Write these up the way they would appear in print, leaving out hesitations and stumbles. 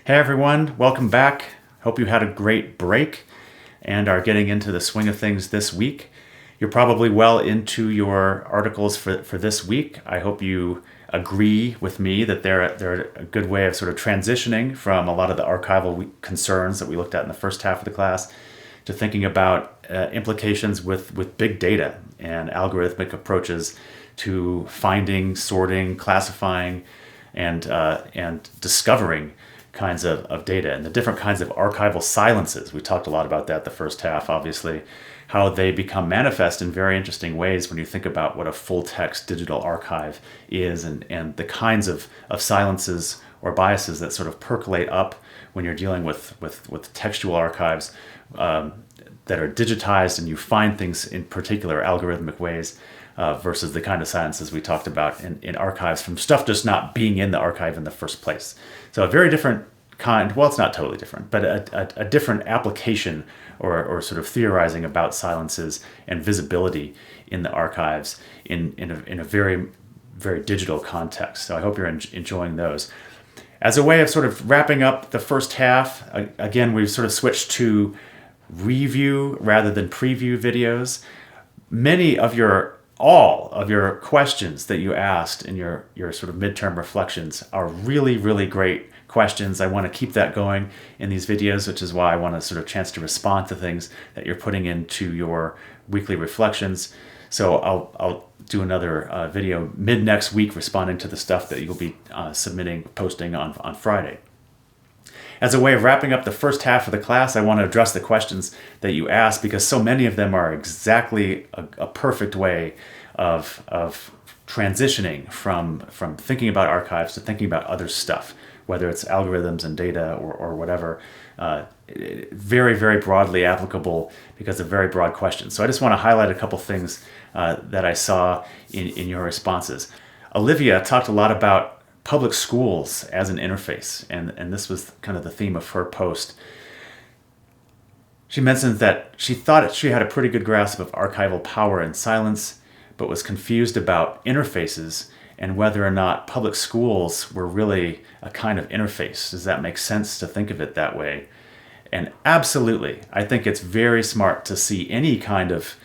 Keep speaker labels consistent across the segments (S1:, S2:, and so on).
S1: Hey everyone, welcome back. Hope you had a great break and are getting into the swing of things this week. You're probably well into your articles for this week. I hope you agree with me that they're a good way of sort of transitioning from a lot of the archival concerns that we looked at in the first half of the class to thinking about implications with big data and algorithmic approaches to finding, sorting, classifying, and discovering kinds of data and the different kinds of archival silences. We talked a lot about that the first half, obviously, how they become manifest in very interesting ways when you think about what a full text digital archive is and the kinds of silences or biases that sort of percolate up when you're dealing with textual archives that are digitized and you find things in particular algorithmic ways versus the kind of silences we talked about in archives from stuff just not being in the archive in the first place. So a very different kind, well, it's not totally different, but a different application or sort of theorizing about silences and visibility in the archives in a very, very digital context. So I hope you're enjoying those. As a way of sort of wrapping up the first half, again, we've sort of switched to review rather than preview videos. All of your questions that you asked in your sort of midterm reflections are really, really great questions. I want to keep that going in these videos, which is why I want a sort of chance to respond to things that you're putting into your weekly reflections. So I'll do another video mid next week responding to the stuff that you'll be posting on Friday. As a way of wrapping up the first half of the class, I want to address the questions that you asked because so many of them are exactly a perfect way of transitioning from thinking about archives to thinking about other stuff, whether it's algorithms and data or whatever. Very, very broadly applicable because of very broad questions. So I just want to highlight a couple things that I saw in your responses. Olivia talked a lot about public schools as an interface, and this was kind of the theme of her post. She mentioned that she thought she had a pretty good grasp of archival power and silence, but was confused about interfaces and whether or not public schools were really a kind of interface. Does that make sense to think of it that way? And absolutely, I think it's very smart to see any kind of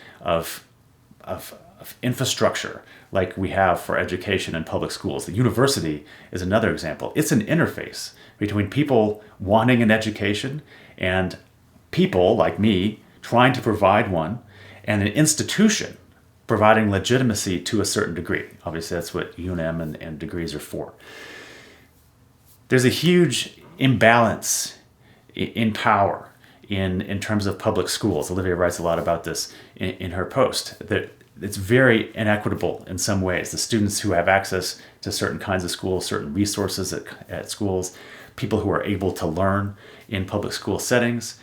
S1: infrastructure like we have for education in public schools. The university is another example. It's an interface between people wanting an education and people like me trying to provide one, and an institution providing legitimacy to a certain degree. Obviously, that's what UNM and degrees are for. There's a huge imbalance in power in terms of public schools. Olivia writes a lot about this in her post. That it's very inequitable in some ways. The students who have access to certain kinds of schools, certain resources at schools, people who are able to learn in public school settings,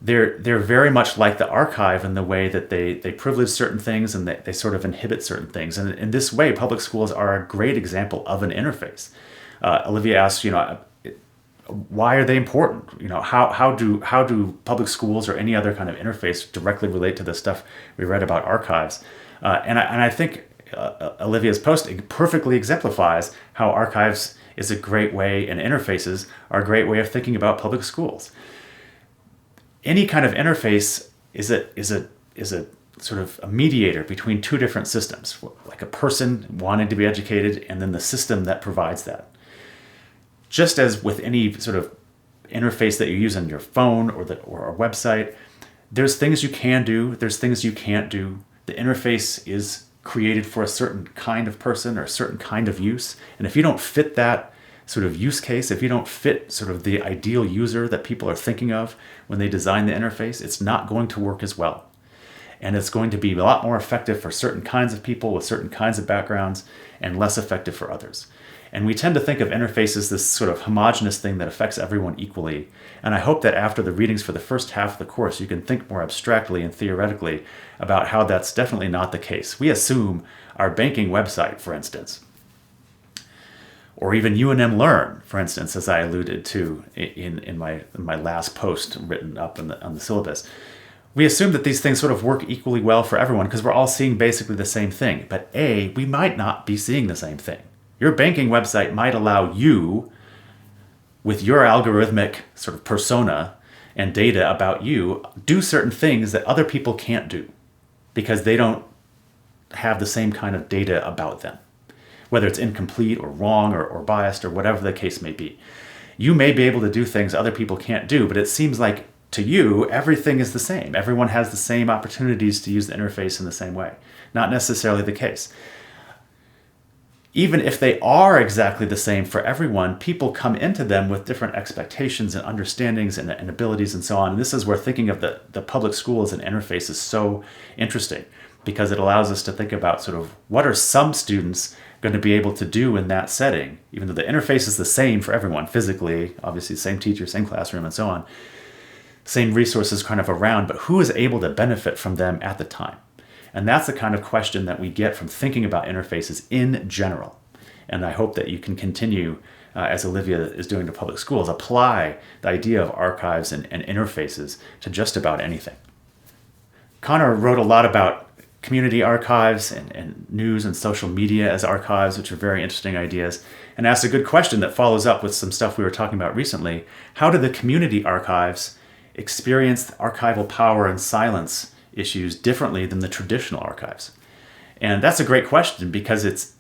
S1: they're very much like the archive in the way that they privilege certain things and they sort of inhibit certain things. And in this way, public schools are a great example of an interface. Olivia asks, why are they important? How do public schools or any other kind of interface directly relate to the stuff we read about archives? And I think Olivia's post perfectly exemplifies how archives is a great way, and interfaces are a great way of thinking about public schools. Any kind of interface is a sort of a mediator between two different systems, like a person wanting to be educated and then the system that provides that. Just as with any sort of interface that you use on your phone or a website, there's things you can do, there's things you can't do. The interface is created for a certain kind of person or a certain kind of use. And if you don't fit that sort of use case, if you don't fit sort of the ideal user that people are thinking of when they design the interface, it's not going to work as well. And it's going to be a lot more effective for certain kinds of people with certain kinds of backgrounds and less effective for others. And we tend to think of interface as this sort of homogenous thing that affects everyone equally. And I hope that after the readings for the first half of the course, you can think more abstractly and theoretically about how that's definitely not the case. We assume our banking website, for instance, or even UNM Learn, for instance, as I alluded to in my last post written up on the syllabus. We assume that these things sort of work equally well for everyone because we're all seeing basically the same thing. But we might not be seeing the same thing. Your banking website might allow you with your algorithmic sort of persona and data about you, do certain things that other people can't do because they don't have the same kind of data about them, whether it's incomplete or wrong or biased or whatever the case may be. You may be able to do things other people can't do, but it seems like to you, everything is the same. Everyone has the same opportunities to use the interface in the same way. Not necessarily the case. Even if they are exactly the same for everyone, people come into them with different expectations and understandings and abilities and so on. And this is where thinking of the public school as an interface is so interesting, because it allows us to think about sort of what are some students going to be able to do in that setting, even though the interface is the same for everyone physically, obviously same teacher, same classroom and so on, same resources kind of around, but who is able to benefit from them at the time? And that's the kind of question that we get from thinking about interfaces in general. And I hope that you can continue, as Olivia is doing to public schools, apply the idea of archives and interfaces to just about anything. Connor wrote a lot about community archives and news and social media as archives, which are very interesting ideas, and asked a good question that follows up with some stuff we were talking about recently. How do the community archives experience archival power and silence issues differently than the traditional archives? And that's a great question, because it's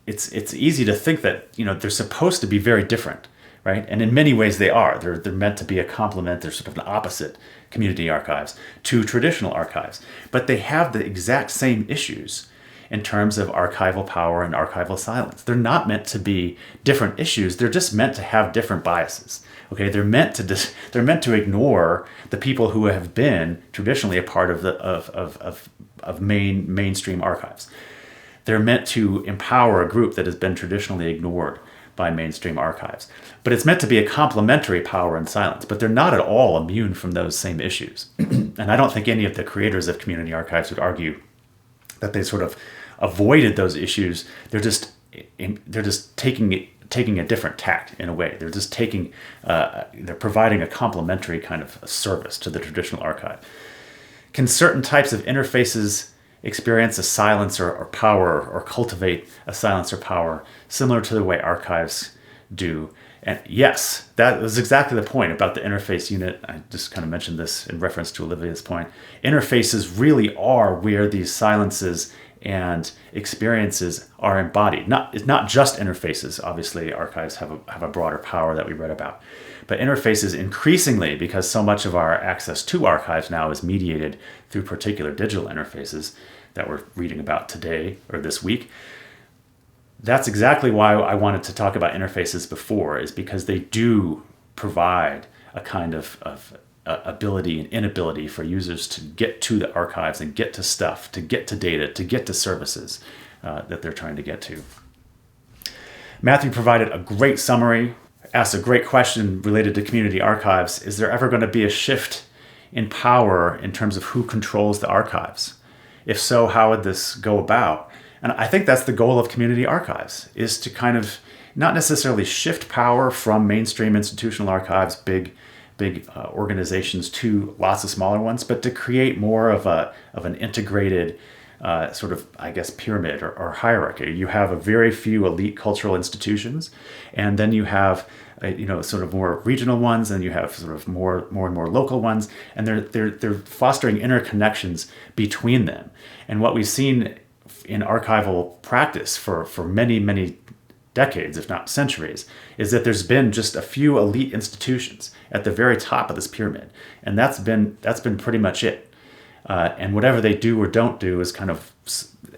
S1: easy to think that they're supposed to be very different, right? And in many ways they are. They're meant to be a complement. They're sort of an opposite, community archives, to traditional archives. But they have the exact same issues in terms of archival power and archival silence. They're not meant to be different issues. They're just meant to have different biases. Okay, they're meant to ignore the people who have been traditionally a part of mainstream archives. They're meant to empower a group that has been traditionally ignored by mainstream archives. But it's meant to be a complementary power and silence, but they're not at all immune from those same issues. And I don't think any of the creators of community archives would argue that they sort of avoided those issues. They're just taking a different tact in a way. They're just they're providing a complementary kind of service to the traditional archive. Can certain types of interfaces experience a silence or power, or cultivate a silence or power similar to the way archives do? And yes, that was exactly the point about the interface unit. I just kind of mentioned this in reference to Olivia's point. Interfaces really are where these silences and experiences are embodied. It's not just interfaces. Obviously, archives have a broader power that we read about. But interfaces increasingly, because so much of our access to archives now is mediated through particular digital interfaces that we're reading about today or this week. That's exactly why I wanted to talk about interfaces before, is because they do provide a kind of ability and inability for users to get to the archives and get to stuff, to get to data, to get to services that they're trying to get to. Matthew provided a great summary, asked a great question related to community archives. Is there ever going to be a shift in power in terms of who controls the archives? If so, how would this go about? And I think that's the goal of community archives, is to kind of not necessarily shift power from mainstream institutional archives, big organizations, to lots of smaller ones, but to create more of an integrated sort of, I guess, pyramid or hierarchy. You have a very few elite cultural institutions, and then you have sort of more regional ones, and you have sort of more and more local ones, and they're fostering interconnections between them. And what we've seen in archival practice for many decades, if not centuries, is that there's been just a few elite institutions at the very top of this pyramid, and that's been pretty much it. And whatever they do or don't do is kind of,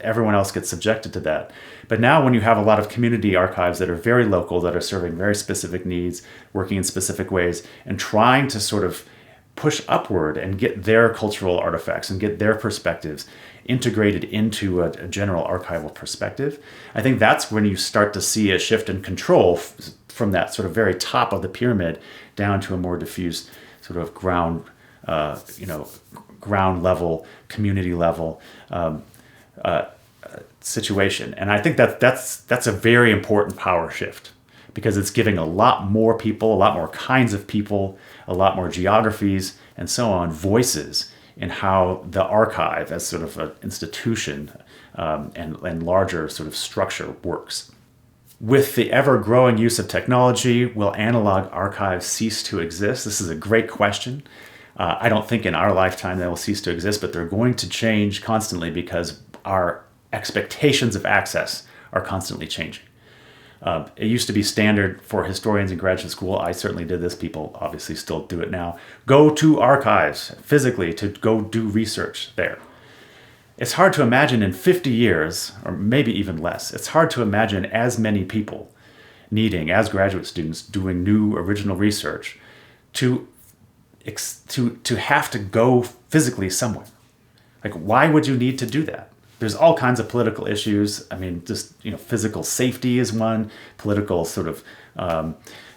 S1: everyone else gets subjected to that. But now when you have a lot of community archives that are very local, that are serving very specific needs, working in specific ways, and trying to sort of push upward and get their cultural artifacts and get their perspectives integrated into a general archival perspective, I think that's when you start to see a shift in control from that sort of very top of the pyramid down to a more diffuse sort of ground level, community level situation. And I think that's a very important power shift, because it's giving a lot more people, a lot more kinds of people, a lot more geographies and so on, voices in how the archive as sort of an institution and larger sort of structure works. With the ever-growing use of technology, will analog archives cease to exist? This is a great question. I don't think in our lifetime they will cease to exist, but they're going to change constantly because our expectations of access are constantly changing. It used to be standard for historians in graduate school. I certainly did this. People obviously still do it now. Go to archives physically to go do research there. It's hard to imagine in 50 years, or maybe even less, it's hard to imagine as many people needing, as graduate students, doing new original research to have to go physically somewhere. Like, why would you need to do that? There's all kinds of political issues. I mean, just, physical safety is one, political sort of,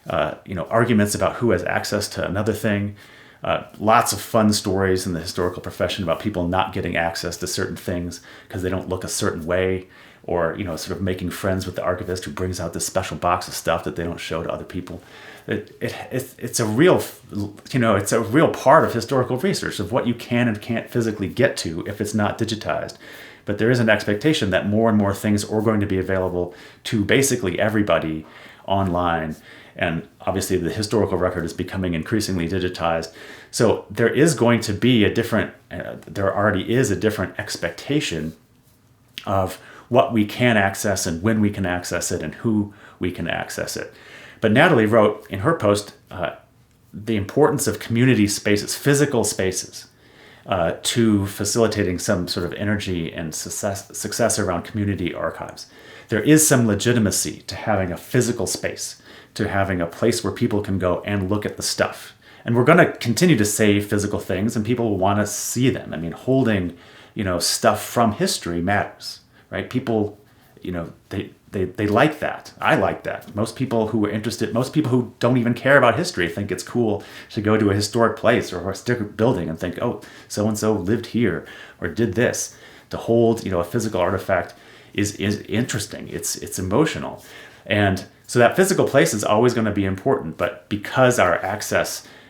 S1: arguments about who has access to another thing. Lots of fun stories in the historical profession about people not getting access to certain things because they don't look a certain way, or sort of making friends with the archivist who brings out this special box of stuff that they don't show to other people. It's a real part of historical research, of what you can and can't physically get to if it's not digitized. But there is an expectation that more and more things are going to be available to basically everybody online. And obviously the historical record is becoming increasingly digitized. So there is going to be there already is a different expectation of what we can access and when we can access it and who we can access it. But Natalie wrote in her post the importance of community spaces, physical spaces, to facilitating some sort of energy and success around community archives. There is some legitimacy to having a physical space, to having a place where people can go and look at the stuff. And we're going to continue to save physical things, and people will want to see them. I mean, holding, stuff from history matters, right? People, they like that. I like that. Most people who are interested, most people who don't even care about history think it's cool to go to a historic place or a historic building and think, oh, so-and-so lived here or did this. To hold, a physical artifact is interesting. It's emotional. And so that physical place is always going to be important, but because our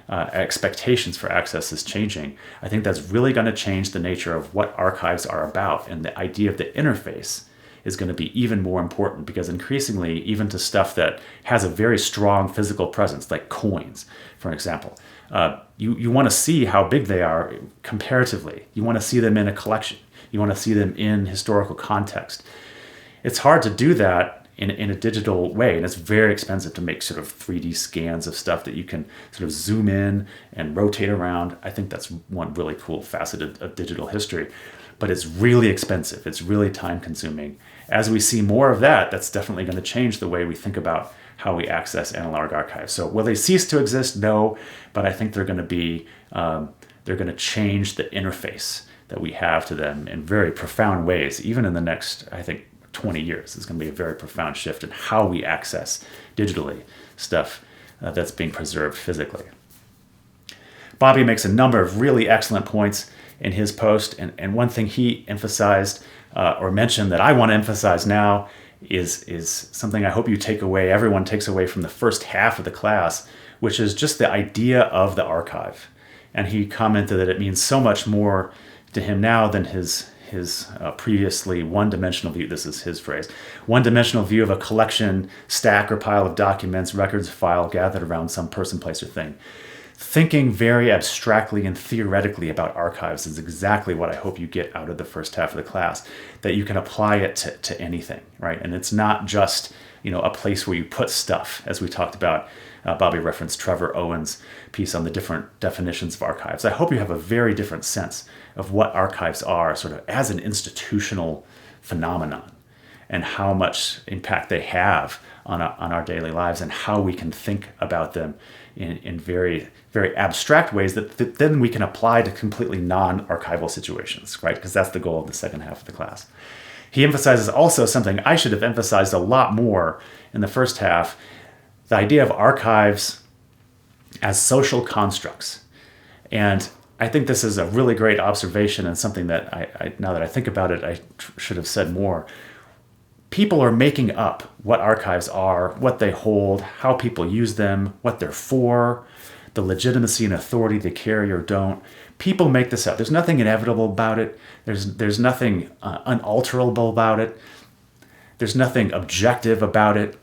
S1: expectations for access is changing, I think that's really going to change the nature of what archives are about, and the idea of the interface is going to be even more important, because increasingly, even to stuff that has a very strong physical presence, like coins, for example, you want to see how big they are comparatively. You want to see them in a collection. You want to see them in historical context. It's hard to do that in a digital way, and it's very expensive to make sort of 3D scans of stuff that you can sort of zoom in and rotate around. I think that's one really cool facet of digital history, but it's really expensive. It's really time consuming. As we see more of that, that's definitely going to change the way we think about how we access analog archives. So will they cease to exist? No, but I think they're going to change the interface that we have to them in very profound ways, even in the next, I think, 20 years. It's going to be a very profound shift in how we access digitally stuff that's being preserved physically. Bobby makes a number of really excellent points in his post, and one thing he emphasized or mentioned that I want to emphasize now is something I hope everyone takes away from the first half of the class, which is just the idea of the archive. And he commented that it means so much more to him now than his previously one-dimensional view. This is his phrase. One-dimensional view of a collection, stack, or pile of documents, records, file gathered around some person, place, or thing. Thinking very abstractly and theoretically about archives is exactly what I hope you get out of the first half of the class, that you can apply it to anything, right? And it's not just, a place where you put stuff, as we talked about. Bobby referenced Trevor Owen's piece on the different definitions of archives. I hope you have a very different sense of what archives are sort of as an institutional phenomenon, and how much impact they have on our daily lives, and how we can think about them in very, very abstract ways that then we can apply to completely non-archival situations, right? Because that's the goal of the second half of the class. He emphasizes also something I should have emphasized a lot more in the first half, the idea of archives as social constructs. And I think this is a really great observation, and something that I now that I think about it, I should have said more. People are making up what archives are, what they hold, how people use them, what they're for, the legitimacy and authority they carry or don't. People make this up. There's nothing inevitable about it. There's nothing unalterable about it. There's nothing objective about it.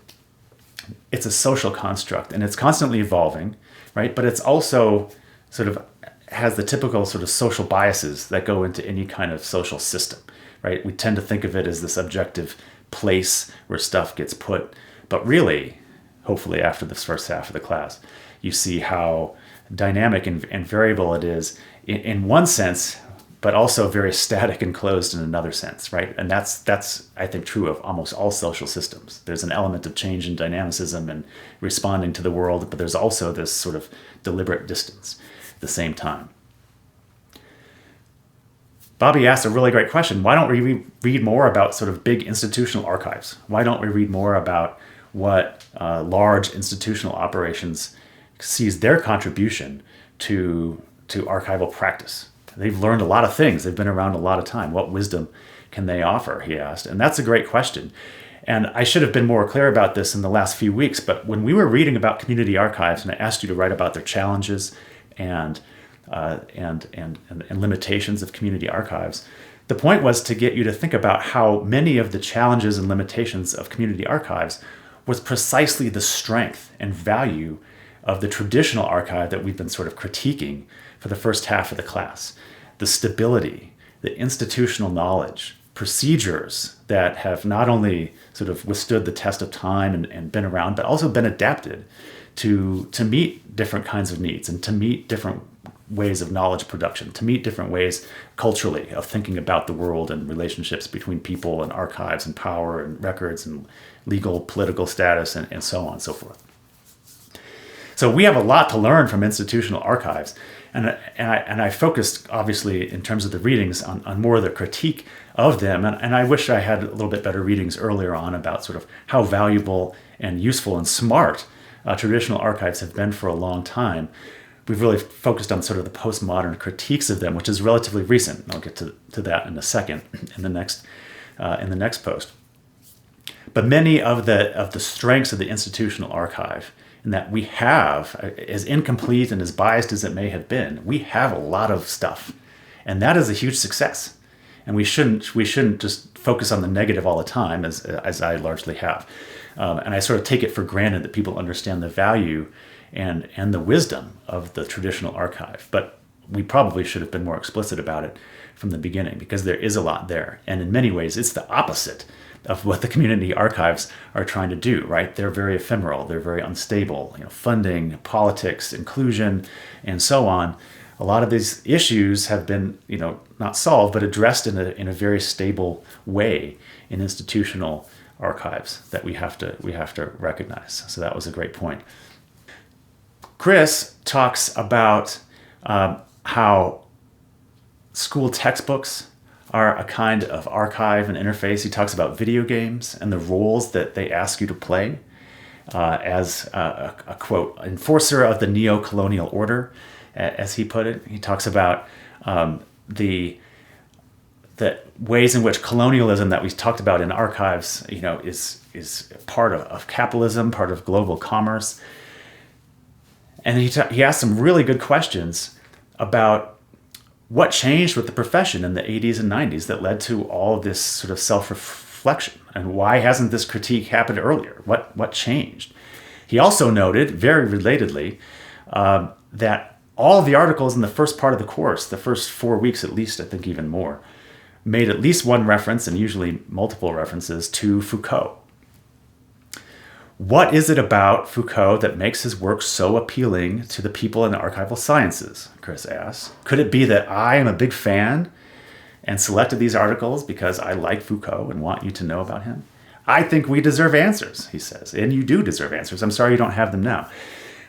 S1: it's a social construct and it's constantly evolving, right? But it's also sort of has the typical sort of social biases that go into any kind of social system, right? We tend to think of it as this objective place where stuff gets put, but really, hopefully after this first half of the class, you see how dynamic and variable it is in one sense, but also very static and closed in another sense, right? And that's I think true of almost all social systems. There's an element of change and dynamicism and responding to the world, but there's also this sort of deliberate distance at the same time. Bobby asked a really great question. Why don't we read more about sort of big institutional archives? Why don't we read more about what large institutional operations sees their contribution to archival practice? They've learned a lot of things. They've been around a lot of time. What wisdom can they offer, he asked. And that's a great question. And I should have been more clear about this in the last few weeks, but when we were reading about community archives and I asked you to write about their challenges and limitations of community archives, the point was to get you to think about how many of the challenges and limitations of community archives was precisely the strength and value of the traditional archive that we've been sort of critiquing for the first half of the class. The stability, the institutional knowledge, procedures that have not only sort of withstood the test of time and been around, but also been adapted to meet different kinds of needs and to meet different ways of knowledge production, to meet different ways culturally of thinking about the world and relationships between people and archives and power and records and legal, political status and so on and so forth. So we have a lot to learn from institutional archives. And I focused, obviously, in terms of the readings on more of the critique of them. And I wish I had a little bit better readings earlier on about sort of how valuable and useful and smart traditional archives have been for a long time. We've really focused on sort of the postmodern critiques of them, which is relatively recent. I'll get to that in a second in the next post. But many of the strengths of the institutional archive, and that we have, as incomplete and as biased as it may have been, we have a lot of stuff, and that is a huge success. And we shouldn't just focus on the negative all the time, as I largely have. And I sort of take it for granted that people understand the value and the wisdom of the traditional archive. But we probably should have been more explicit about it from the beginning, because there is a lot there. And in many ways, it's the opposite of what the community archives are trying to do, right? They're very ephemeral, they're very unstable, funding, politics, inclusion, and so on. A lot of these issues have been, not solved, but addressed in a very stable way in institutional archives that we have to recognize. So that was a great point. Chris talks about how school textbooks are a kind of archive and interface. He talks about video games and the roles that they ask you to play as a quote, enforcer of the neo-colonial order, as he put it. He talks about the ways in which colonialism that we talked about in archives, is part of capitalism, part of global commerce. And he asked some really good questions about what changed with the profession in the 80s and 90s that led to all of this sort of self-reflection, and why hasn't this critique happened earlier? What changed? He also noted, very relatedly, that all of the articles in the first part of the course, the first 4 weeks at least, I think even more, made at least one reference, and usually multiple references, to Foucault. What is it about Foucault that makes his work so appealing to the people in the archival sciences? Chris asks. Could it be that I am a big fan and selected these articles because I like Foucault and want you to know about him? I think we deserve answers, he says, and you do deserve answers. I'm sorry you don't have them now.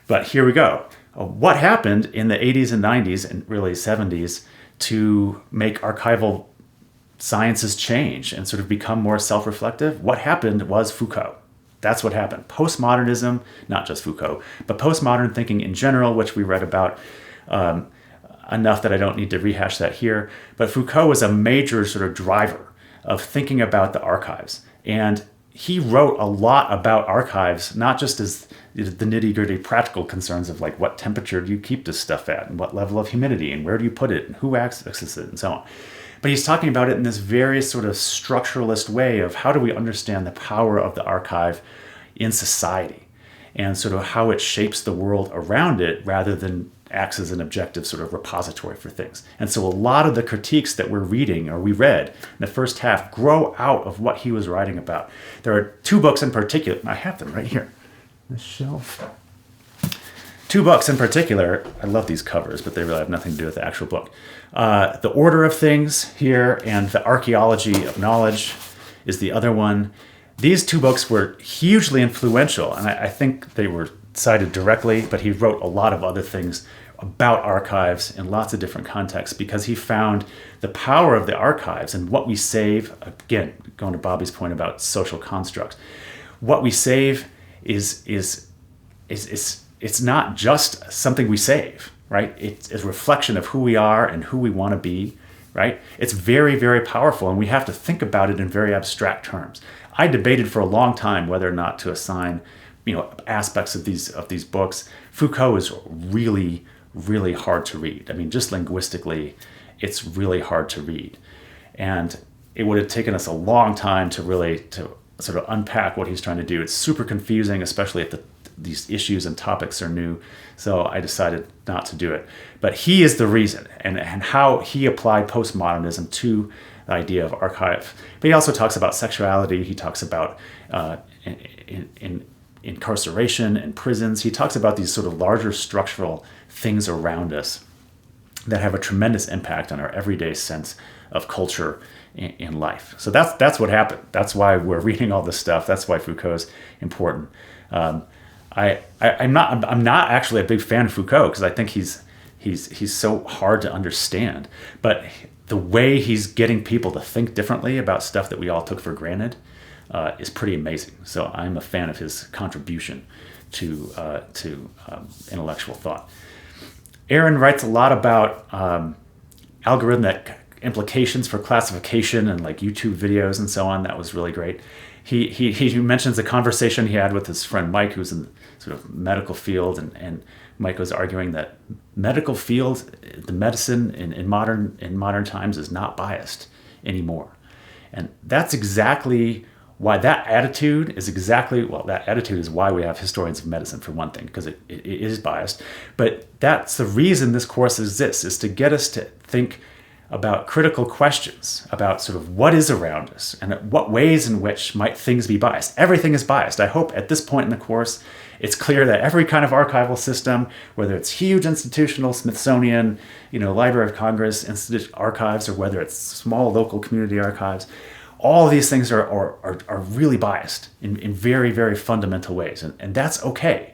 S1: But here we go. What happened in the 80s and 90s and really 70s to make archival sciences change and sort of become more self-reflective? What happened was Foucault. That's what happened. Postmodernism, not just Foucault, but postmodern thinking in general, which we read about enough that I don't need to rehash that here. But Foucault was a major sort of driver of thinking about the archives. And he wrote a lot about archives, not just as the nitty-gritty practical concerns of like what temperature do you keep this stuff at, and what level of humidity, and where do you put it, and who accesses it, and so on. But he's talking about it in this very sort of structuralist way of how do we understand the power of the archive in society and sort of how it shapes the world around it rather than acts as an objective sort of repository for things. And so a lot of the critiques that we're reading or we read in the first half grow out of what he was writing about. There are two books in particular. I have them right here on the shelf. Two books in particular. I love these covers, but they really have nothing to do with the actual book. The Order of Things here and The Archaeology of Knowledge is the other one. These two books were hugely influential, and I think they were cited directly, but he wrote a lot of other things about archives in lots of different contexts because he found the power of the archives and what we save. Again, going to Bobby's point about social constructs, what we save is it's not just something we save, right? It's a reflection of who we are and who we want to be, right? It's very, very powerful, and we have to think about it in very abstract terms. I debated for a long time whether or not to assign, aspects of these books. Foucault is really, really hard to read. I mean, just linguistically, it's really hard to read, and it would have taken us a long time to sort of unpack what he's trying to do. It's super confusing, especially if these issues and topics are new. So I decided not to do it. But he is the reason, and how he applied postmodernism to the idea of archive. But he also talks about sexuality. He talks about in incarceration and prisons. He talks about these sort of larger structural things around us that have a tremendous impact on our everyday sense of culture in life. So that's what happened. That's why we're reading all this stuff. That's why Foucault's important. I'm not actually a big fan of Foucault because I think he's so hard to understand. But the way he's getting people to think differently about stuff that we all took for granted is pretty amazing. So I'm a fan of his contribution to intellectual thought. Aaron writes a lot about algorithmic implications for classification and like YouTube videos and so on. That was really great. He mentions a conversation he had with his friend Mike, who's in the sort of medical field, and Mike was arguing that medical field, the medicine in modern times is not biased anymore. And that's exactly why that attitude is why we have historians of medicine, for one thing, because it is biased. But that's the reason this course exists, is to get us to think about critical questions about sort of what is around us and what ways in which might things be biased. Everything is biased. I hope at this point in the course, it's clear that every kind of archival system, whether it's huge institutional Smithsonian, Library of Congress archives, or whether it's small local community archives, all of these things are really biased in very, very fundamental ways. And that's okay.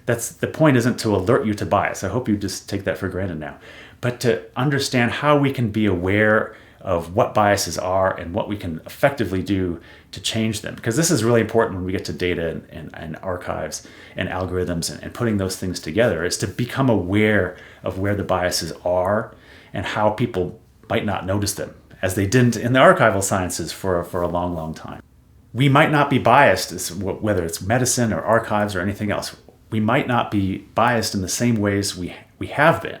S1: The point isn't to alert you to bias. I hope you just take that for granted now. But to understand how we can be aware of what biases are and what we can effectively do to change them. Because this is really important when we get to data and archives and algorithms and putting those things together, is to become aware of where the biases are and how people might not notice them, as they didn't in the archival sciences for a long, long time. We might not be biased, whether it's medicine or archives or anything else. We might not be biased in the same ways we have been.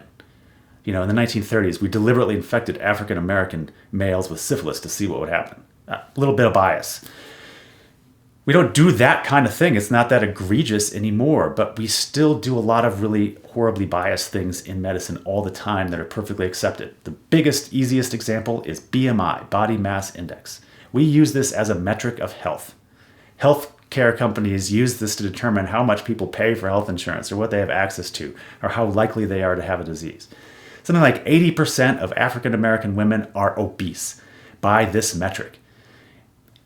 S1: In the 1930s, we deliberately infected African American males with syphilis to see what would happen. A little bit of bias. We don't do that kind of thing. It's not that egregious anymore, but we still do a lot of really horribly biased things in medicine all the time that are perfectly accepted. The biggest, easiest example is BMI, body mass index. We use this as a metric of health. Healthcare companies use this to determine how much people pay for health insurance or what they have access to or how likely they are to have a disease. Something like 80% of African American women are obese by this metric.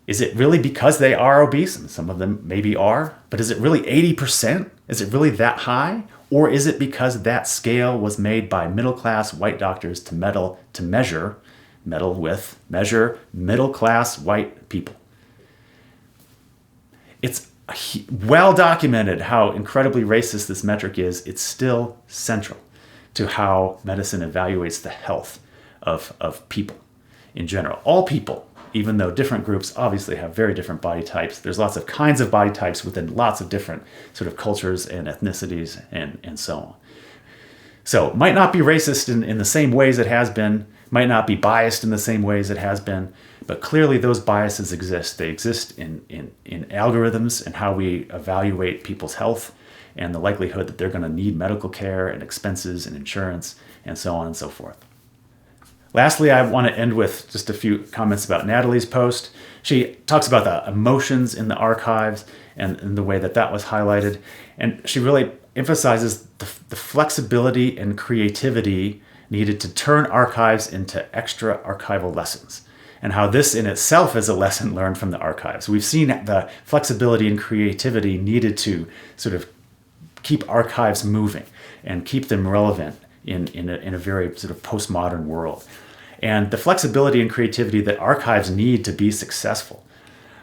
S1: Is it really because they are obese? And some of them maybe are, but is it really 80%? Is it really that high? Or is it because that scale was made by middle-class white doctors to measure middle-class white people? It's well documented how incredibly racist this metric is. It's still central to how medicine evaluates the health of people in general. All people, even though different groups obviously have very different body types. There's lots of kinds of body types within lots of different sort of cultures and ethnicities and so on. So it might not be racist in the same ways it has been, might not be biased in the same ways it has been, But clearly those biases exist. They exist in algorithms and how we evaluate people's health and the likelihood that they're going to need medical care and expenses and insurance and so on and so forth. Lastly, I want to end with just a few comments about Natalie's post. She talks about the emotions in the archives and the way that that was highlighted. And she really emphasizes the flexibility and creativity needed to turn archives into extra archival lessons, and how this in itself is a lesson learned from the archives. We've seen the flexibility and creativity needed to sort of keep archives moving and keep them relevant in a very sort of postmodern world. And the flexibility and creativity that archives need to be successful,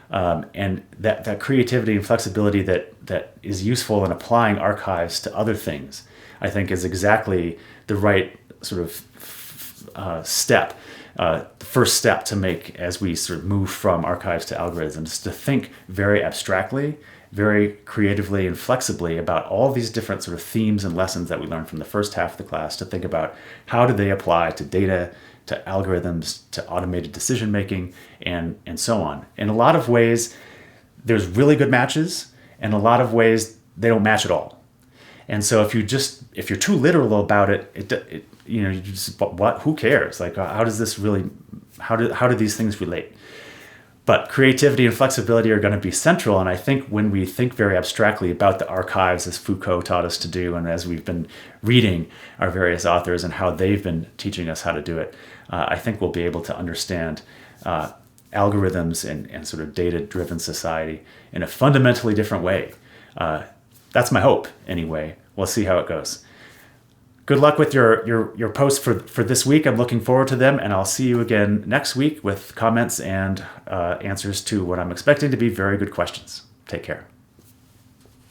S1: and that creativity and flexibility that is useful in applying archives to other things, I think is exactly the right sort of step, the first step to make as we sort of move from archives to algorithms, to think very abstractly, very creatively and flexibly about all these different sort of themes and lessons that we learned from the first half of the class, to think about how do they apply to data, to algorithms, to automated decision making, and so on. In a lot of ways, there's really good matches, and a lot of ways they don't match at all. And so if you're too literal about it, you just, what? Who cares? Like, how does this really? How do these things relate? But creativity and flexibility are going to be central. And I think when we think very abstractly about the archives, as Foucault taught us to do, and as we've been reading our various authors and how they've been teaching us how to do it, I think we'll be able to understand algorithms and sort of data-driven society in a fundamentally different way. That's my hope, anyway. We'll see how it goes. Good luck with your posts for this week. I'm looking forward to them, and I'll see you again next week with comments and answers to what I'm expecting to be very good questions. Take care.